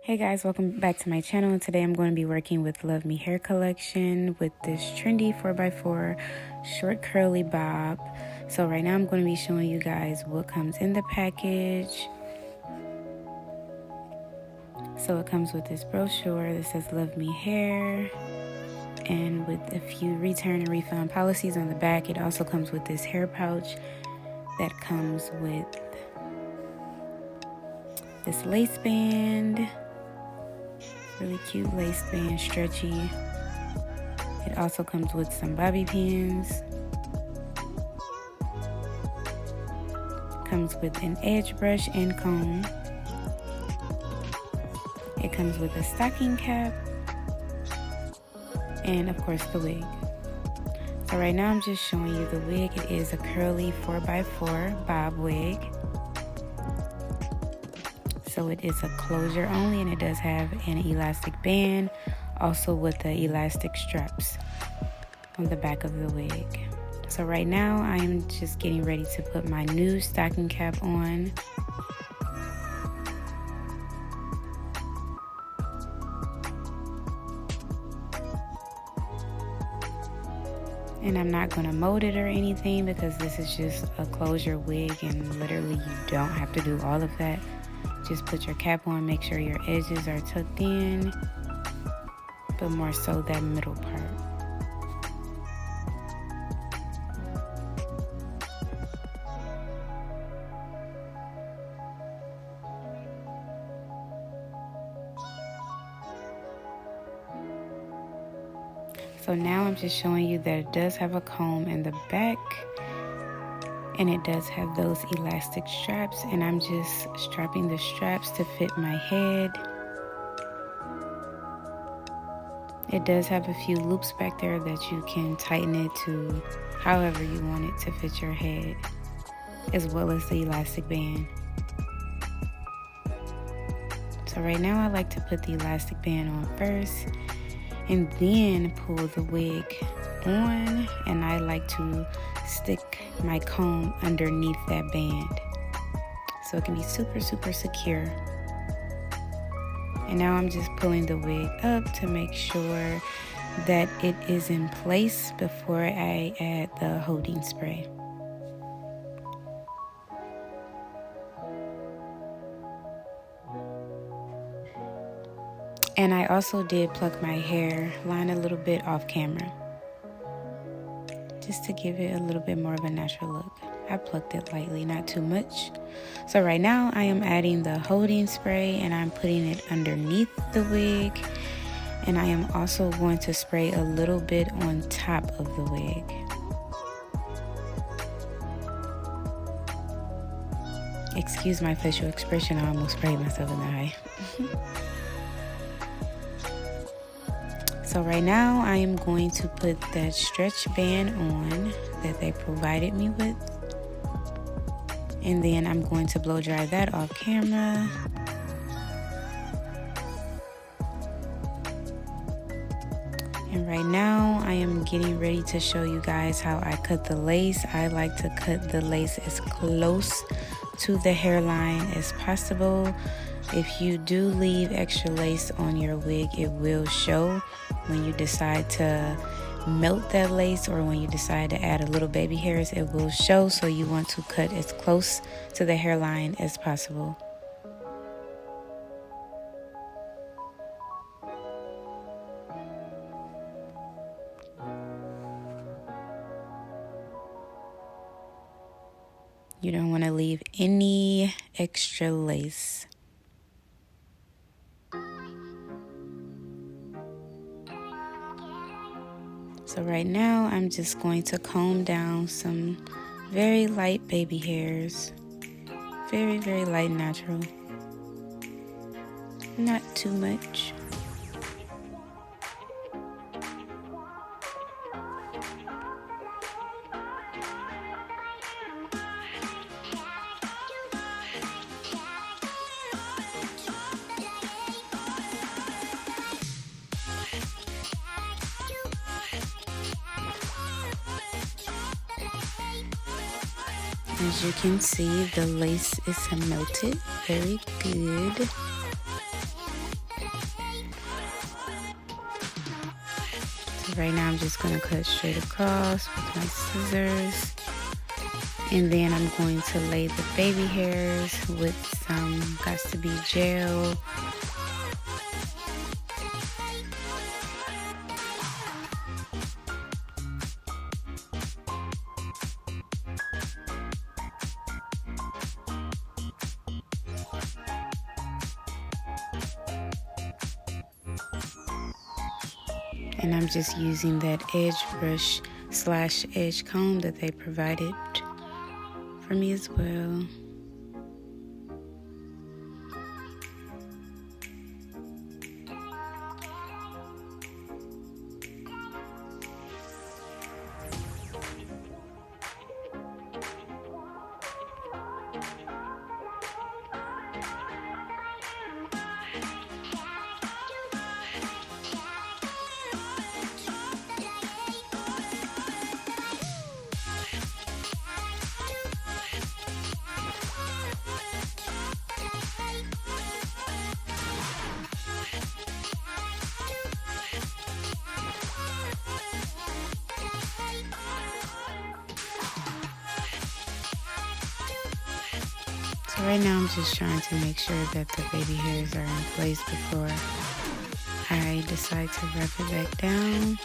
Hey guys, welcome back to my channel. Today I'm going to be working with Love Me Hair Collection with this Trendy 4x4 short curly bob. So right now I'm going to be showing you guys what comes in the package. So it comes with this brochure that says Love Me Hair and with a few return and refund policies on the back. It also comes with this hair pouch that comes with this lace band. Really cute lace band, stretchy. It also comes with some bobby pins. Comes with an edge brush and comb. It comes with a stocking cap. And of course the wig. So right now I'm just showing you the wig. It is a curly 4x4 bob wig. So it is a closure only, and it does have an elastic band, also with the elastic straps on the back of the wig. So right now I am just getting ready to put my new stocking cap on. And I'm not going to mold it or anything because this is just a closure wig and literally you don't have to do all of that. Just put your cap on, make sure your edges are tucked in, but more so that middle part. So now I'm just showing you that it does have a comb in the back. And it does have those elastic straps, and I'm just strapping the straps to fit my head. It does have a few loops back there that you can tighten it to however you want it to fit your head, as well as the elastic band. So right now I like to put the elastic band on first and then pull the wig on, and I like to stick my comb underneath that band so it can be super secure. And now I'm just pulling the wig up to make sure that it is in place before I add the holding spray. And I also did pluck my hairline a little bit off camera, just to give it a little bit more of a natural look. I plucked it lightly, not too much. So right now I am adding the holding spray and I'm putting it underneath the wig. And I am also going to spray a little bit on top of the wig. Excuse my facial expression, I almost sprayed myself in the eye. So right now I am going to put that stretch band on that they provided me with. And then I'm going to blow dry that off camera. And right now I am getting ready to show you guys how I cut the lace. I like to cut the lace as close to the hairline as possible. If you do leave extra lace on your wig, it will show when you decide to melt that lace or when you decide to add a little baby hairs, it will show. So you want to cut as close to the hairline as possible. You don't want to leave any extra lace. So right now I'm just going to comb down some very light baby hairs. Very light, natural. Not too much. As you can see, the lace is melted very good. Right now I'm just going to cut straight across with my scissors. And then I'm going to lay the baby hairs with some Got to Be gel. And I'm just using that edge brush / edge comb that they provided for me as well. So right now I'm just trying to make sure that the baby hairs are in place before I decide to wrap it back down.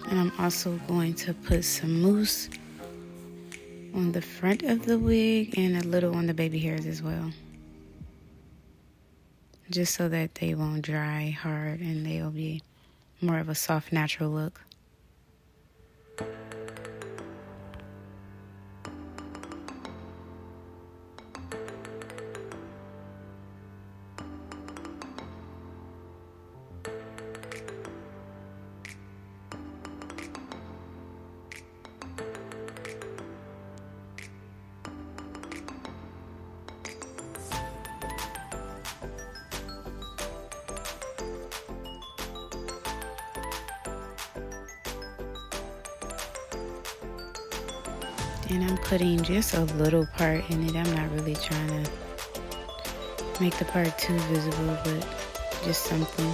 And I'm also going to put some mousse on the front of the wig and a little on the baby hairs as well, just so that they won't dry hard and they'll be more of a soft, natural look. And I'm putting just a little part in it. I'm not really trying to make the part too visible, but just something.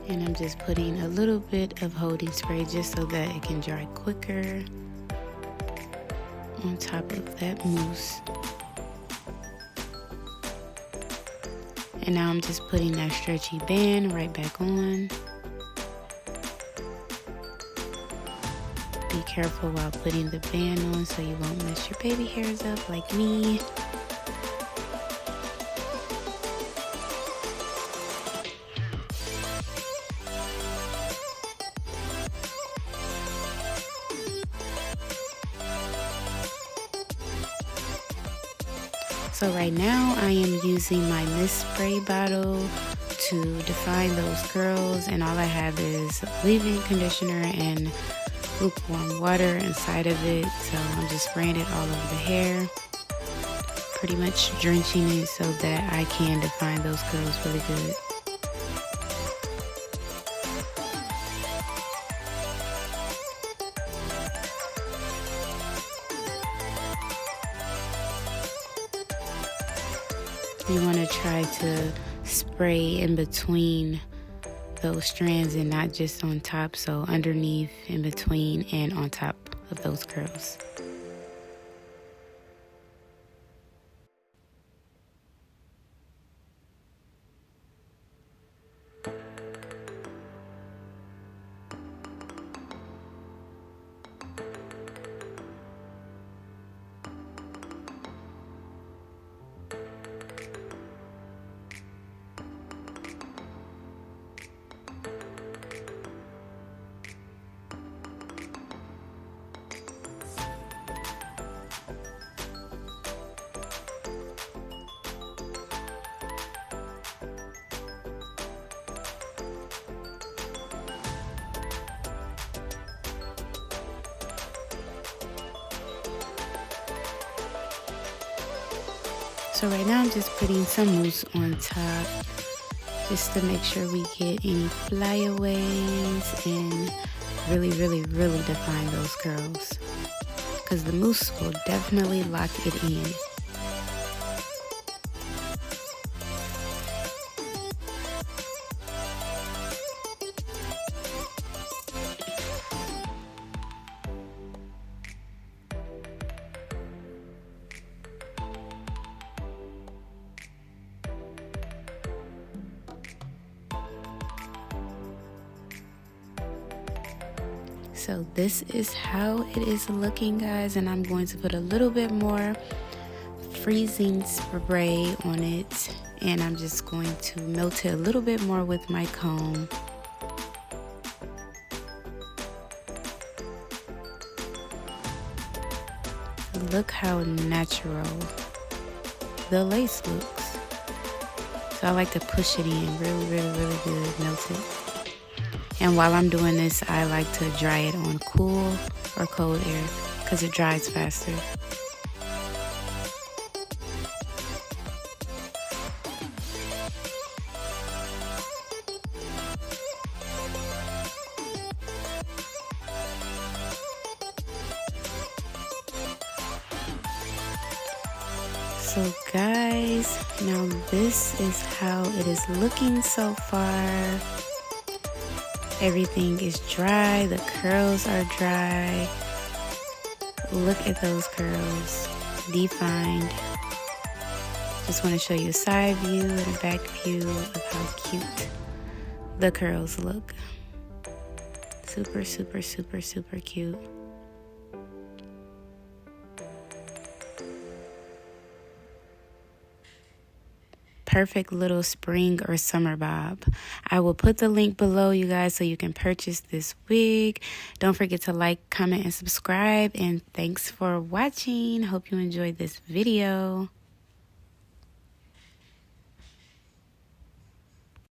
And I'm just putting a little bit of holding spray just so that it can dry quicker on top of that mousse. And now I'm just putting that stretchy band right back on. Be careful while putting the band on so you won't mess your baby hairs up like me. So right now I am using my mist spray bottle to define those curls, and all I have is leave-in conditioner and lukewarm water inside of it. So I'm just spraying it all over the hair, pretty much drenching it so that I can define those curls really good. You want to try to spray in between those strands and not just on top, so underneath, in between, and on top of those curls. So right now I'm just putting some mousse on top just to make sure we get any flyaways and really, really, really define those curls, because the mousse will definitely lock it in. So this is how it is looking, guys, and I'm going to put a little bit more freezing spray on it, and I'm just going to melt it a little bit more with my comb. Look how natural the lace looks. So I like to push it in really, really, really good, melt it. And while I'm doing this, I like to dry it on cool or cold air because it dries faster. So guys, now this is how it is looking so far. Everything is dry, the curls are dry. Look at those curls, defined. Just want to show you a side view and a back view of how cute the curls look. Super, super, super, super cute. Perfect little spring or summer bob. I will put the link below, you guys, so you can purchase this wig. Don't forget to like, comment, and subscribe. And thanks for watching. Hope you enjoyed this video.